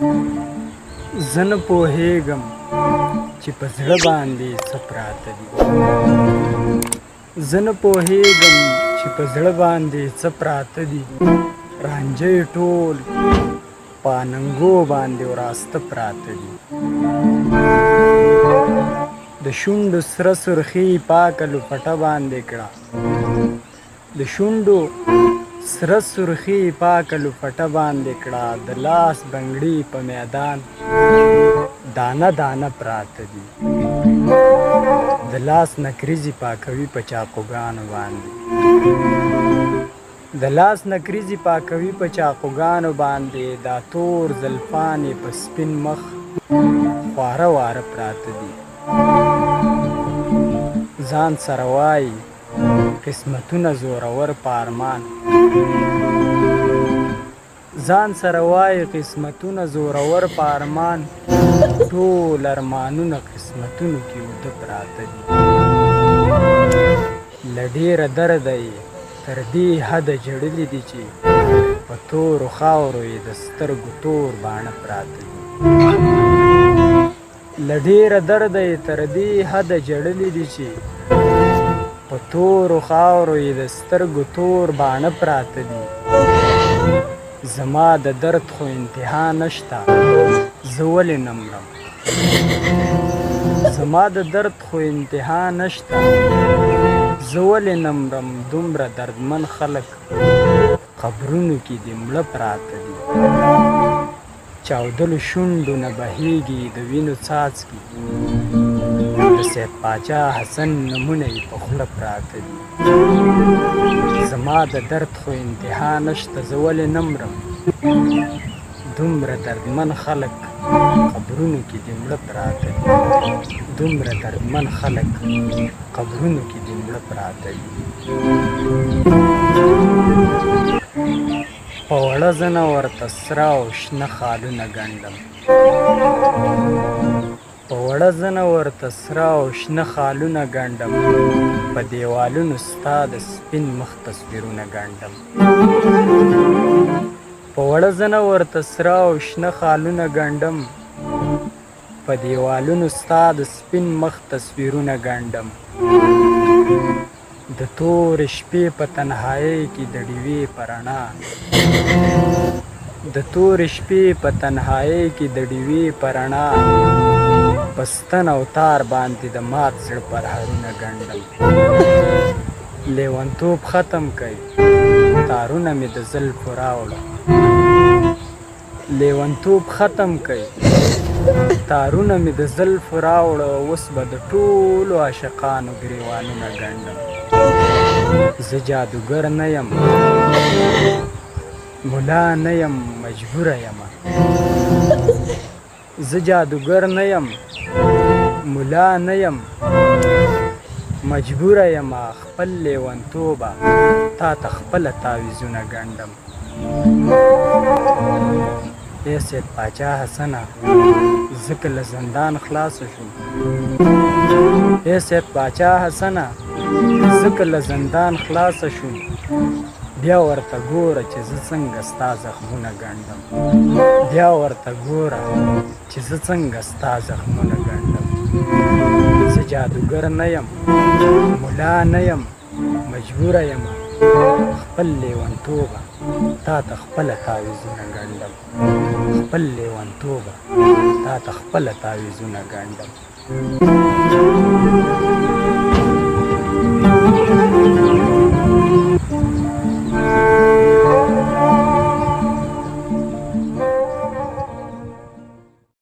زه نه پوهېږم چې په زړه باندې څه پراته دي. زه نه پوهېږم چې په زړه باندې څه پراته دي. رانجه ټول په اننګو باندې وراسته پراته دي. د شونډو سره سرخي پاکه لپټه باندې کړه. د شونډو سره سرخي پاکه لپټه باندې کړه. د لاس بنګړي په میدان دانه دانه پراته دي. د لاس نکریزې پاکوي په چاقوګانو باندې. د لاس نکریزې پاکوي په چاقوګانو باندې. دا تور زلفانې په سپین مخ خواره واره پراته دي. ځان سره وایي قسمتونه زورور په ارمان. ځان سره وایي قسمتونه زورور په ارمان. ټول ارمانونه قسمتونو کې اوده پراته دي. له ډېره درده یې تر دې حده ژړلي دي چې په تورو خاورو یې د سترګو تور باڼه پراته دي. له ډېره درده یې تر دې حده ژړلي دي چې په تورو خاورو یې د سترګو تور باڼه پراته دي. زما د درد خو انتها نشته، زه ولې نه مرم. زما د درد خو انتها نشته، زه ولې نه مرم. دومره دردمن خلک قبرونو کې د مړه پراته دي. چاودلو شونډو نه بهیږي د وینو څاڅکي. د سید پاچا حسن نمونه یې په خوله پراته دي. زما د درد خو انتها نشته، زه ولې نه مرم. دومره دردمن خلک قبرونو کې د مړه پراته دي. دومره دردمن خلک قبرونو کې د مړه پراته دي. په وړه زنه ورته سره او شنه خالونه ګنډم. په وړه زنه ورته سره او شنه خالونه ګنډم. په دیوالونو ستا د سپین مخ تصویرونه ګنډم. په وړه زنه ورته سره او شنه خالونه ګنډم. په دیوالونو ستا د سپین مخ تصویرونه ګنډم. د تورې شپې په تنهایۍ کې د ډیوې په رڼا. د تورې شپې په تنهایۍ کې د ډیوې په رڼا. په ستن او تار باندې د مات زړه پرهارونه ګنډم. لیونتوب ختم کئ تارونه مې د زلفو راوړه. لیونتوب ختم کئ تارونه مې د زلفو راوړه. اوس به د ټولو عاشقانو ګریوانونه ګنډم. زه جادوګر نه یم، ملا نه یم، مجبوره یمه. زه جادوګر نه یم، ملا نه یم، مجبوره یمه. خپل لیونتوبه تا ته خپله تعویذونه ګنډم. ای سید پاچا حسنه ځکه له زندان خلاصه شوم. ای سید پاچا حسنه ځکه له زندان خلاصه شوم. بیا ورته ګوره چې زه څنګه ستا زخمونه ګنډم. بیا ورته ګوره چې زه څنګه ستا زخمونه ګنډم. زه جادوګر نه یم، ملا نه یم، مجبوره یم. خپل لیونتوبه تا ته خپله تعویذونه ګنډم. خپل لیونتوبه تا ته خپله تعویذونه ګنډم.